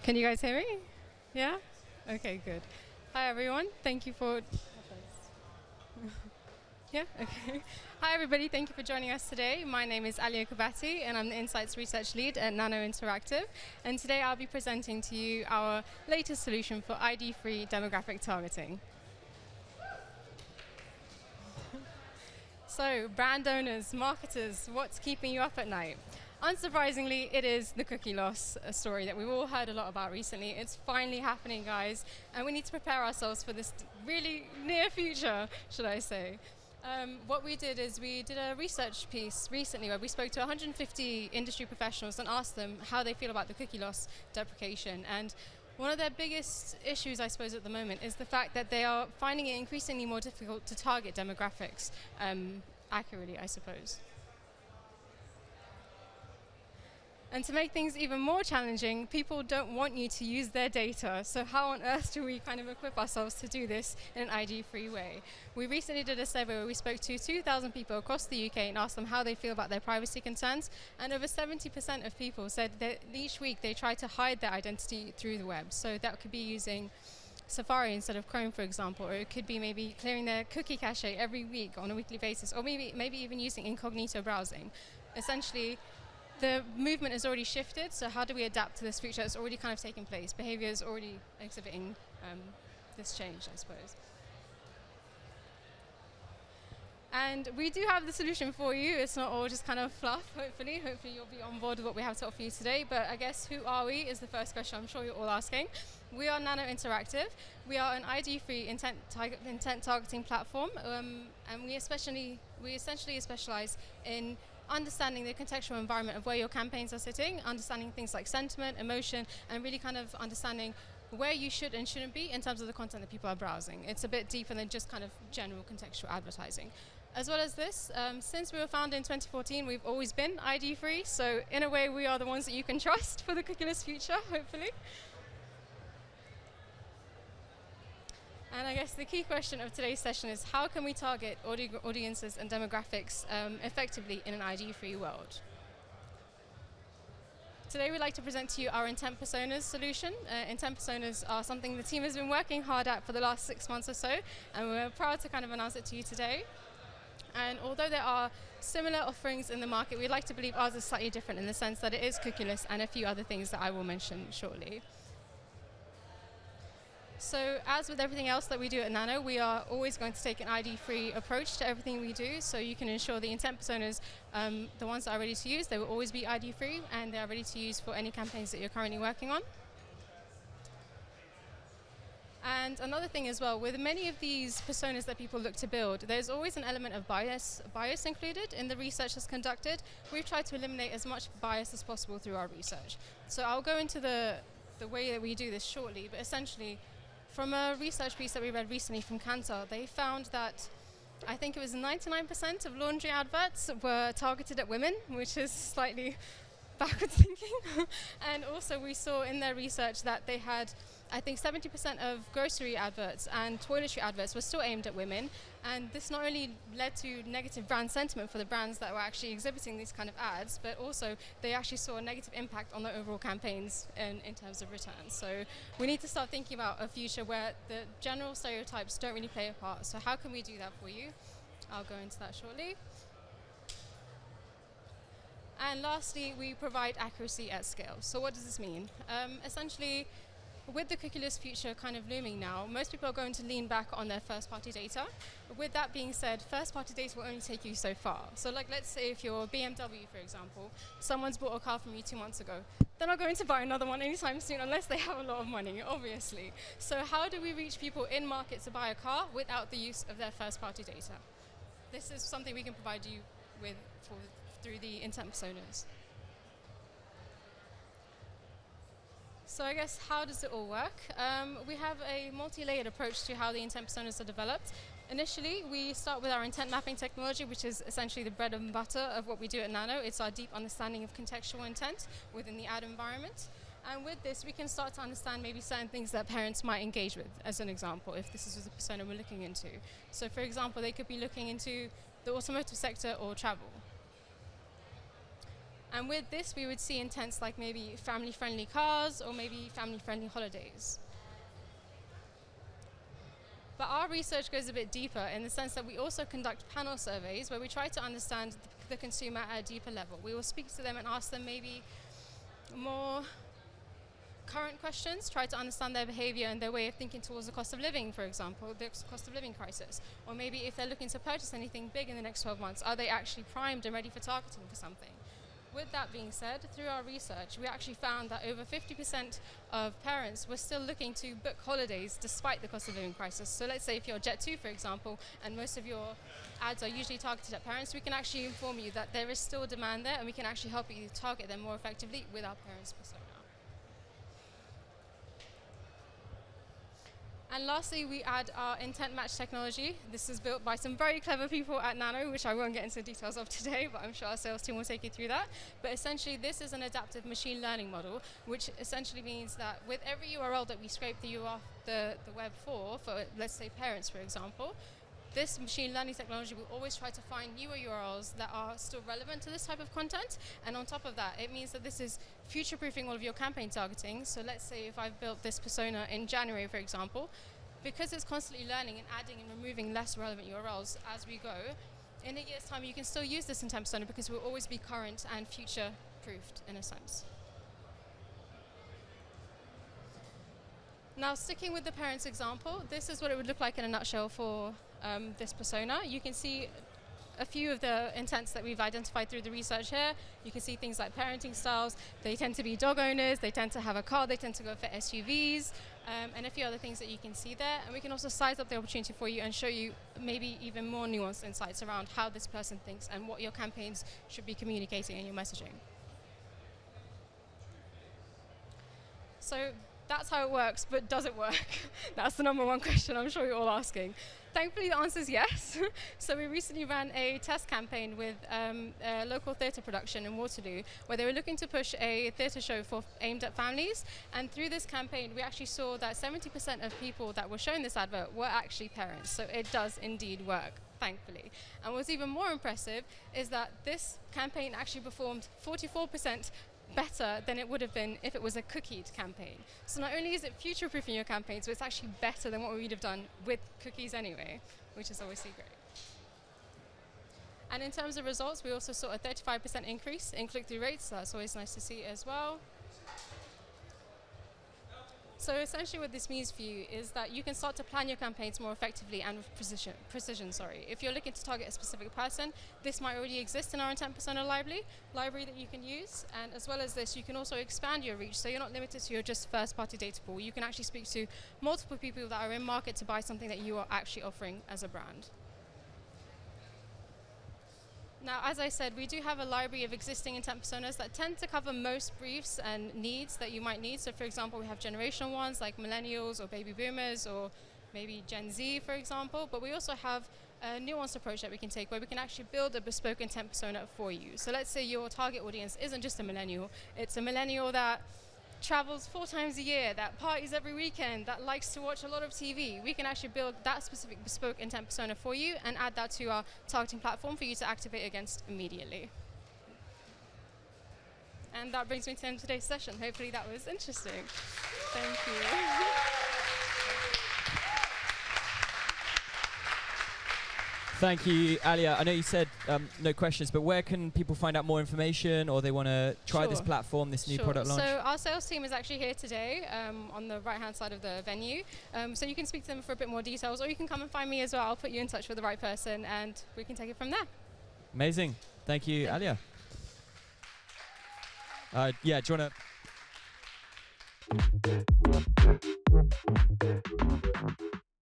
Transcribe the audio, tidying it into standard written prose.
Can you guys hear me? Yeah? Okay, good. Hi, everyone. Thank you for... Yeah? Okay. Hi, everybody. Thank you for joining us today. My name is Alya Kubati, and I'm the Insights Research Lead at Nano Interactive. And today I'll be presenting to you our latest solution for ID-free demographic targeting. So, brand owners, marketers, what's keeping you up at night? Unsurprisingly, it is the cookie loss, a story that we've all heard a lot about recently. It's finally happening, guys, and we need to prepare ourselves for this really near future, should I say. What we did is we did a research piece recently where we spoke to 150 industry professionals and asked them how they feel about the cookie loss deprecation. And one of their biggest issues, I suppose, at the moment is the fact that they are finding it increasingly more difficult to target demographics accurately, I suppose. And to make things even more challenging, people don't want you to use their data. So how on earth do we kind of equip ourselves to do this in an ID-free way? We recently did a survey where we spoke to 2,000 people across the UK and asked them how they feel about their privacy concerns. And over 70% of people said that each week they try to hide their identity through the web. So that could be using Safari instead of Chrome, for example, or it could be maybe clearing their cookie cache every week on a weekly basis, or maybe even using incognito browsing. Essentially, the movement has already shifted, so how do we adapt to this future that's already kind of taken place? Behavior is already exhibiting this change, I suppose. And we do have the solution for you. It's not all just kind of fluff, hopefully. Hopefully you'll be on board with what we have to offer you today. But I guess, who are we is the first question I'm sure you're all asking. We are Nano Interactive. We are an ID-free intent targeting platform, and we essentially specialize in understanding the contextual environment of where your campaigns are sitting, understanding things like sentiment, emotion, and really kind of understanding where you should and shouldn't be in terms of the content that people are browsing. It's a bit deeper than just kind of general contextual advertising. As well as this, since we were founded in 2014, we've always been ID-free, so in a way we are the ones that you can trust for the cookieless future, hopefully. And I guess the key question of today's session is, how can we target audiences and demographics effectively in an ID-free world? Today we'd like to present to you our intent personas solution. Intent personas are something the team has been working hard at for the last 6 months or so, and we're proud to kind of announce it to you today. And although there are similar offerings in the market, we'd like to believe ours is slightly different in the sense that it is cookieless and a few other things that I will mention shortly. So as with everything else that we do at Nano, we are always going to take an ID-free approach to everything we do, so you can ensure the intent personas, the ones that are ready to use, they will always be ID-free and they are ready to use for any campaigns that you're currently working on. And another thing as well, with many of these personas that people look to build, there's always an element of bias included in the research that's conducted. We've tried to eliminate as much bias as possible through our research. So I'll go into the way that we do this shortly, but essentially, from a research piece that we read recently from Kantar, they found that I think it was 99% of laundry adverts were targeted at women, which is slightly backwards thinking. And also we saw in their research that they had, I think 70% of grocery adverts and toiletry adverts were still aimed at women. And this not only led to negative brand sentiment for the brands that were actually exhibiting these kind of ads, but also they actually saw a negative impact on their overall campaigns in terms of returns. So we need to start thinking about a future where the general stereotypes don't really play a part. So how can we do that for you? I'll go into that shortly. And lastly, we provide accuracy at scale. So what does this mean? Essentially, with the cookieless future kind of looming now, most people are going to lean back on their first-party data. With that being said, first-party data will only take you so far. So like, let's say if you're BMW, for example, someone's bought a car from you 2 months ago. They're not going to buy another one anytime soon unless they have a lot of money, obviously. So how do we reach people in market to buy a car without the use of their first-party data? This is something we can provide you with through the intent personas. So I guess, how does it all work? We have a multi-layered approach to how the intent personas are developed. Initially, we start with our intent mapping technology, which is essentially the bread and butter of what we do at Nano. It's our deep understanding of contextual intent within the ad environment. And with this, we can start to understand maybe certain things that parents might engage with, as an example, if this is the persona we're looking into. So for example, they could be looking into the automotive sector or travel. And with this, we would see intents like maybe family-friendly cars or maybe family-friendly holidays. But our research goes a bit deeper in the sense that we also conduct panel surveys where we try to understand the consumer at a deeper level. We will speak to them and ask them maybe more current questions, try to understand their behavior and their way of thinking towards the cost of living, for example, the cost of living crisis. Or maybe if they're looking to purchase anything big in the next 12 months, are they actually primed and ready for targeting for something? With that being said, through our research, we actually found that over 50% of parents were still looking to book holidays despite the cost of living crisis. So let's say if you're Jet2, for example, and most of your ads are usually targeted at parents, we can actually inform you that there is still demand there and we can actually help you target them more effectively with our parents' persona. And lastly, we add our intent match technology. This is built by some very clever people at Nano, which I won't get into the details of today, but I'm sure our sales team will take you through that. But essentially, this is an adaptive machine learning model, which essentially means that with every URL that we scrape the web for, let's say parents, for example, this machine learning technology will always try to find newer URLs that are still relevant to this type of content. And on top of that, it means that this is future-proofing all of your campaign targeting. So let's say if I've built this persona in January, for example, because it's constantly learning and adding and removing less relevant URLs as we go, in a year's time you can still use this intent persona because it will always be current and future-proofed in a sense. Now, sticking with the parents example, this is what it would look like in a nutshell for this persona. You can see a few of the intents that we've identified through the research here. You can see things like parenting styles. They tend to be dog owners, they tend to have a car, they tend to go for SUVs, and a few other things that you can see there. And we can also size up the opportunity for you and show you maybe even more nuanced insights around how this person thinks and what your campaigns should be communicating in your messaging. So that's how it works, but does it work? That's the number one question I'm sure you're all asking. Thankfully, the answer is yes. So we recently ran a test campaign with a local theatre production in Waterloo, where they were looking to push a theatre show aimed at families. And through this campaign, we actually saw that 70% of people that were shown this advert were actually parents. So it does indeed work, thankfully. And what's even more impressive is that this campaign actually performed 44% better than it would have been if it was a cookied campaign. So not only is it future-proofing your campaigns, but it's actually better than what we would have done with cookies anyway, which is obviously great. And in terms of results, we also saw a 35% increase in click-through rates. So that's always nice to see as well. So essentially what this means for you is that you can start to plan your campaigns more effectively and with precision. If you're looking to target a specific person, this might already exist in our intent persona library that you can use. And as well as this, you can also expand your reach, so you're not limited to your just first-party data pool. You can actually speak to multiple people that are in market to buy something that you are actually offering as a brand. Now, as I said, we do have a library of existing intent personas that tend to cover most briefs and needs that you might need. So, for example, we have generational ones like millennials or baby boomers or maybe Gen Z, for example. But we also have a nuanced approach that we can take where we can actually build a bespoke intent persona for you. So let's say your target audience isn't just a millennial. It's a millennial that travels 4 times a year, that parties every weekend, that likes to watch a lot of TV. We can actually build that specific bespoke intent persona for you and add that to our targeting platform for you to activate against immediately. And that brings me to the end of today's session. Hopefully that was interesting. Thank you. Thank you, Alya. I know you said no questions, but where can people find out more information, or they want to try this platform, this new product launch? So our sales team is actually here today on the right-hand side of the venue. So you can speak to them for a bit more details, or you can come and find me as well. I'll put you in touch with the right person, and we can take it from there. Amazing. Thank you, Alya. Yeah, do you want to...